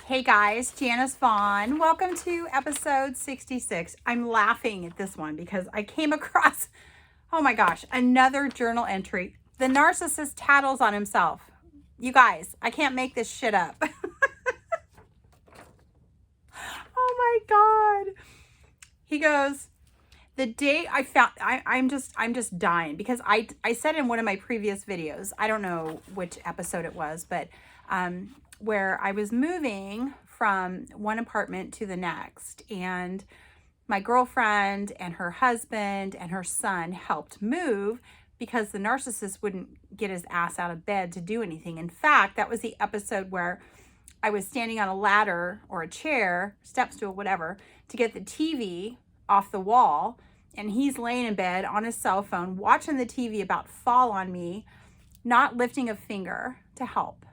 Hey guys, Janice Vaughn. Welcome to episode 66. I'm laughing at this one because I came across, oh my gosh, another journal entry. The narcissist tattles on himself. You guys, I can't make this shit up. Oh my God. He goes, the day I found, I'm just dying because I said in one of my previous videos, I don't know which episode it was, but where I was moving from one apartment to the next, and my girlfriend and her husband and her son helped move because the narcissist wouldn't get his ass out of bed to do anything. In fact, that was the episode where I was standing on a ladder or a chair, step stool, whatever, to get the TV off the wall, and he's laying in bed on his cell phone watching the TV about fall on me, not lifting a finger to help.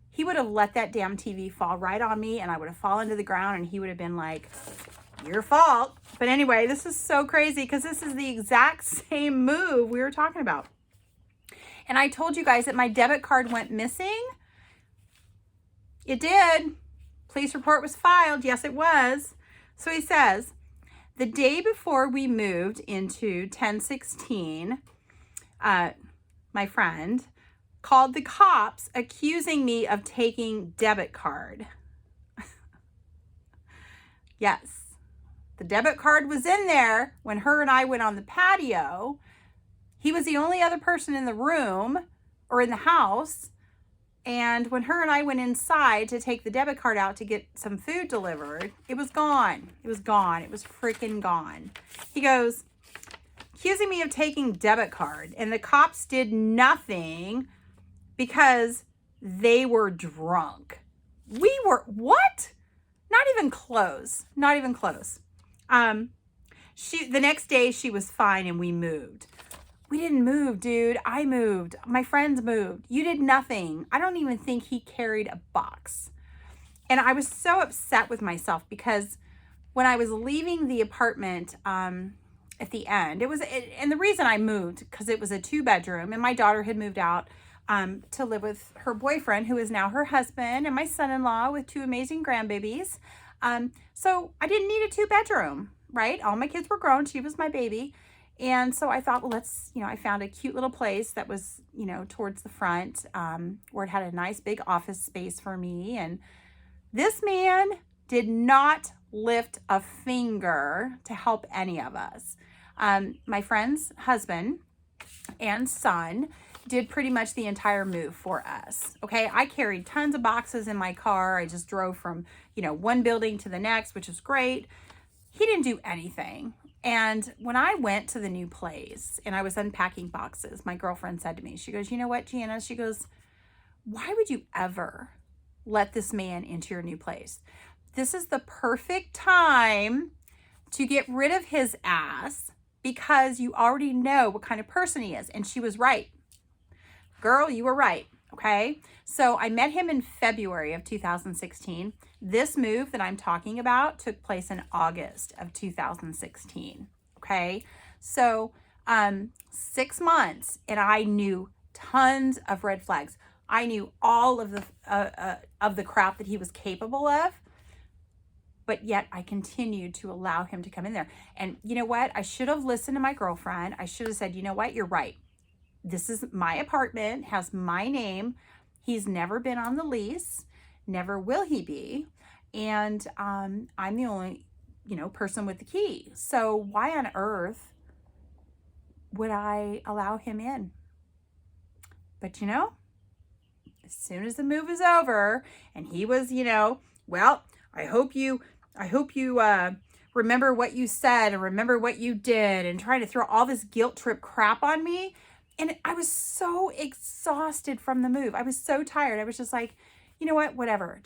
He would have let that damn TV fall right on me, and I would have fallen to the ground, and he would have been like, your fault. But anyway, this is so crazy because this is the exact same move we were talking about. And I told you guys that my debit card went missing. It did. Police report was filed. Yes, it was. So he says, the day before we moved into 1016, my friend called the cops accusing me of taking debit card. Yes, the debit card was in there when her and I went on the patio. He was the only other person in the room or in the house. And when her and I went inside to take the debit card out to get some food delivered, it was gone. It was gone. It was freaking gone. He goes, accusing me of taking debit card. And the cops did nothing because they were drunk. We were, what? Not even close. Not even close. The next day she was fine and we moved. We didn't move, dude. I moved. My friends moved. You did nothing. I don't even think he carried a box. And I was so upset with myself because when I was leaving the apartment at the end, and the reason I moved, because it was a 2-bedroom and my daughter had moved out to live with her boyfriend, who is now her husband, and my son-in-law with 2 amazing grandbabies. So I didn't need a 2-bedroom, right? All my kids were grown. She was my baby. And so I thought, well, I found a cute little place that was, towards the front, where it had a nice big office space for me. And this man did not lift a finger to help any of us. My friend's husband and son did pretty much the entire move for us. Okay. I carried tons of boxes in my car. I just drove from, one building to the next, which was great. He didn't do anything. And when I went to the new place and I was unpacking boxes, my girlfriend said to me, she goes, you know what, Janice? She goes, why would you ever let this man into your new place? This is the perfect time to get rid of his ass because you already know what kind of person he is. And she was right. Girl, you were right. Okay. So I met him in February of 2016. This move that I'm talking about took place in August of 2016. Okay. So 6 months, and I knew tons of red flags. I knew all of the crap that he was capable of, but yet I continued to allow him to come in there. And you know what? I should have listened to my girlfriend. I should have said, you know what? You're right. This is my apartment, has my name. He's never been on the lease, never will he be. And I'm the only, person with the key. So why on earth would I allow him in? But as soon as the move is over and he was, well, I hope you remember what you said and remember what you did, and trying to throw all this guilt trip crap on me. And I was so exhausted from the move. I was so tired. I was just like, you know what, whatever.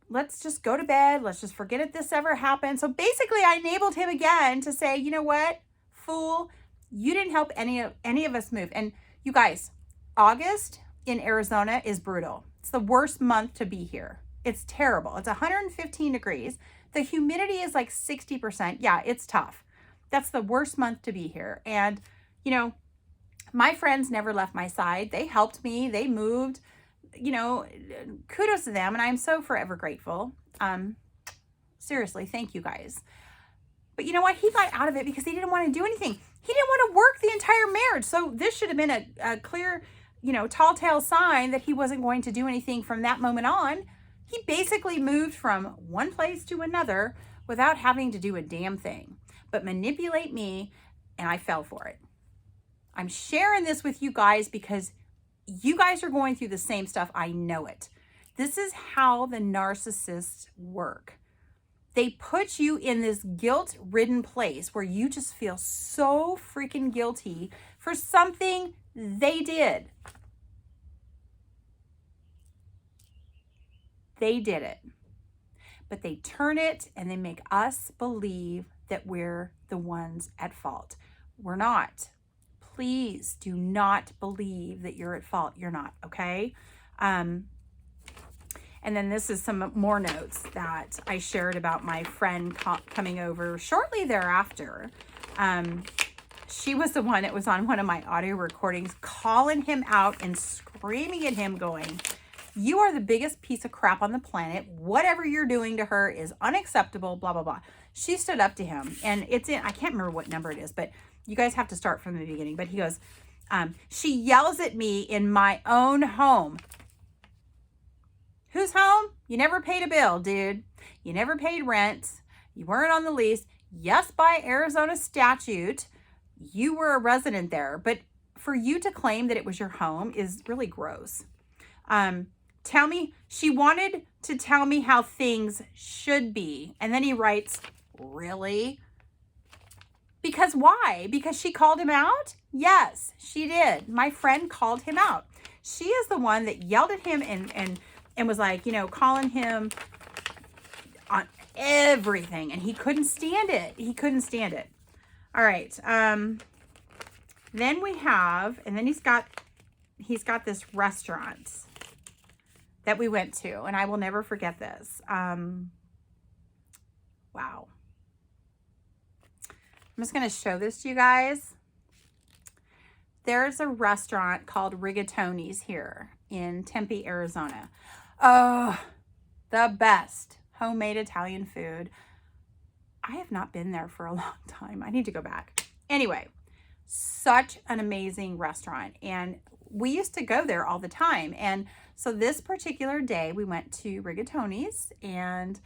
Let's just go to bed. Let's just forget if this ever happened. So basically I enabled him again to say, you know what, fool, you didn't help any of us move. And you guys, August in Arizona is brutal. It's the worst month to be here. It's terrible. It's 115 degrees. The humidity is like 60%. Yeah, it's tough. That's the worst month to be here. And, my friends never left my side. They helped me. They moved. you know, kudos to them. And I'm so forever grateful. Seriously, thank you guys. But you know what? He got out of it because he didn't want to do anything. He didn't want to work the entire marriage. So this should have been a clear, you know, tall tale sign that he wasn't going to do anything from that moment on. He basically moved from one place to another without having to do a damn thing, but manipulate me, and I fell for it. I'm sharing this with you guys because you guys are going through the same stuff. I know it. This is how the narcissists work. They put you in this guilt-ridden place where you just feel so freaking guilty for something they did. They did it. But they turn it and they make us believe that we're the ones at fault. We're not. Please do not believe that you're at fault. You're not, okay? And then this is some more notes that I shared about my friend coming over shortly thereafter. She was the one that was on one of my audio recordings calling him out and screaming at him going, "You are the biggest piece of crap on the planet. Whatever you're doing to her is unacceptable, blah, blah, blah." She stood up to him, and it's in, I can't remember what number it is, but you guys have to start from the beginning. But he goes, "She yells at me in my own home." Whose home? You never paid a bill, dude. You never paid rent. You weren't on the lease. Yes, by Arizona statute, you were a resident there. But for you to claim that it was your home is really gross. Tell me, she wanted to tell me how things should be. And then he writes, really? Because why? Because she called him out? Yes, she did. My friend called him out. She is the one that yelled at him and was like, you know, calling him on everything. And he couldn't stand it. He couldn't stand it. All right. Then we have, and then he's got this restaurant that we went to, and I will never forget this. Wow. I'm just going to show this to you guys. There's a restaurant called Rigatoni's here in Tempe, Arizona. Oh, the best homemade Italian food. I have not been there for a long time. I need to go back. Anyway, such an amazing restaurant. And we used to go there all the time. And so this particular day we went to Rigatoni's, and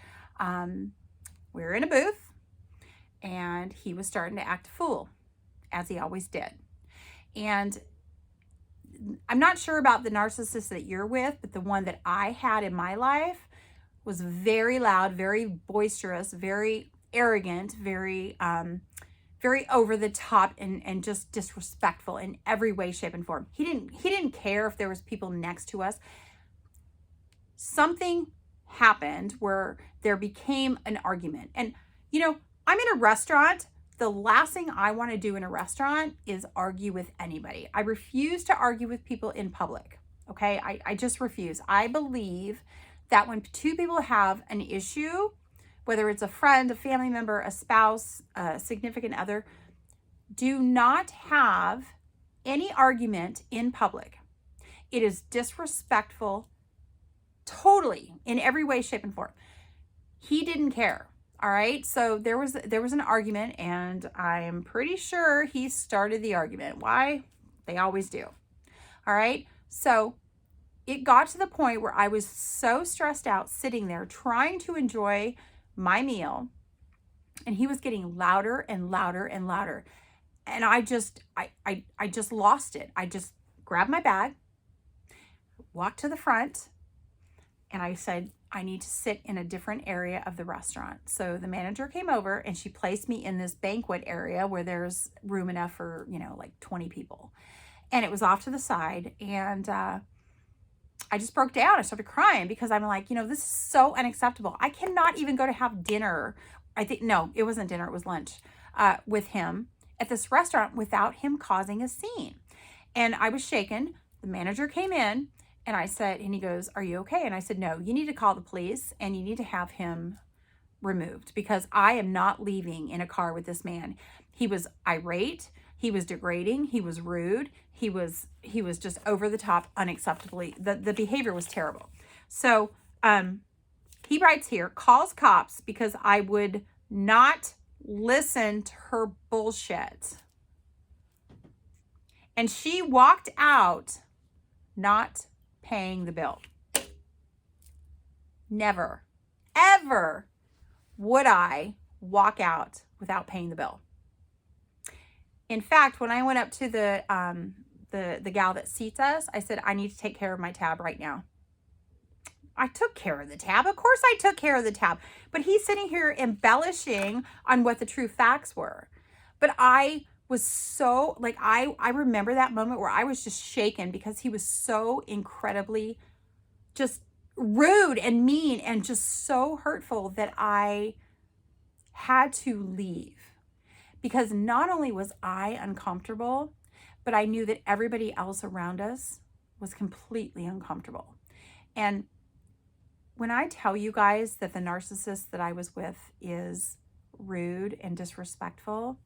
we were in a booth, and he was starting to act a fool, as he always did. And I'm not sure about the narcissist that you're with, but the one that I had in my life was very loud, very boisterous, very arrogant, very over the top, and just disrespectful in every way, shape, and form. He didn't care if there was people next to us. Something happened where there became an argument. And, you know, I'm in a restaurant. The last thing I want to do in a restaurant is argue with anybody. I refuse to argue with people in public. Okay. I just refuse. I believe that when two people have an issue, whether it's a friend, a family member, a spouse, a significant other, do not have any argument in public. It is disrespectful, totally, in every way, shape, and form. He didn't care. All right. So there was an argument, and I'm pretty sure he started the argument. Why? They always do. All right. So it got to the point where I was so stressed out sitting there trying to enjoy my meal, and he was getting louder and louder and louder. And I just lost it. I just grabbed my bag, walked to the front, and I said, I need to sit in a different area of the restaurant. So the manager came over, and she placed me in this banquet area where there's room enough for, you know, like 20 people. And it was off to the side. And I just broke down. I started crying because I'm like, you know, this is so unacceptable. I cannot even go to have dinner. No, it wasn't dinner. It was lunch with him at this restaurant without him causing a scene. And I was shaken. The manager came in. And I said, and he goes, "Are you okay?" And I said, "No, you need to call the police, and you need to have him removed, because I am not leaving in a car with this man." He was irate. He was degrading. He was rude. He was just over the top, unacceptably. The behavior was terrible. So he writes here, calls cops because I would not listen to her bullshit. And she walked out not paying the bill. Never, ever would I walk out without paying the bill. In fact, when I went up to the gal that seats us, I said, I need to take care of my tab right now. I took care of the tab. Of course I took care of the tab. But he's sitting here embellishing on what the true facts were. But I was so, like, I remember that moment where I was just shaken because he was so incredibly just rude and mean and just so hurtful that I had to leave. Because not only was I uncomfortable, but I knew that everybody else around us was completely uncomfortable. And when I tell you guys that the narcissist that I was with is rude and disrespectful,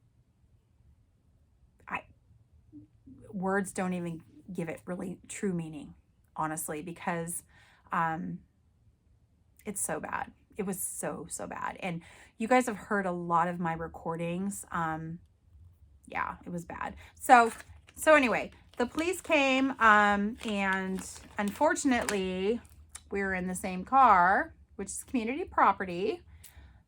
words don't even give it really true meaning, honestly, because it's so bad. It was so bad. And you guys have heard a lot of my recordings. Yeah, it was bad. So anyway, the police came, and unfortunately, we were in the same car, which is community property.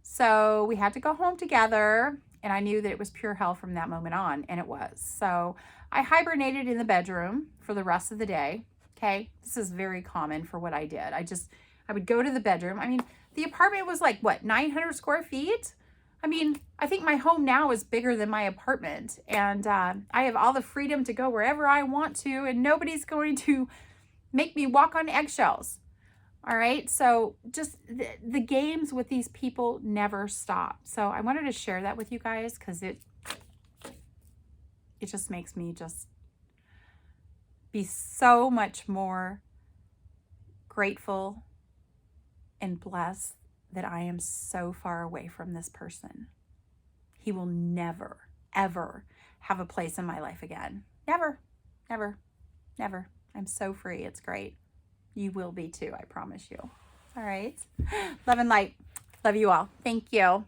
So we had to go home together, and I knew that it was pure hell from that moment on, and it was. So I hibernated in the bedroom for the rest of the day. Okay, this is very common for what I did. I would go to the bedroom. I mean, the apartment was like, what, 900 square feet? I mean, I think my home now is bigger than my apartment, and I have all the freedom to go wherever I want to, and nobody's going to make me walk on eggshells. All right, so just the games with these people never stop. So I wanted to share that with you guys because it just makes me just be so much more grateful and blessed that I am so far away from this person. He will never, ever have a place in my life again. Never, never, never. I'm so free. It's great. You will be too, I promise you. All right. Love and light. Love you all. Thank you.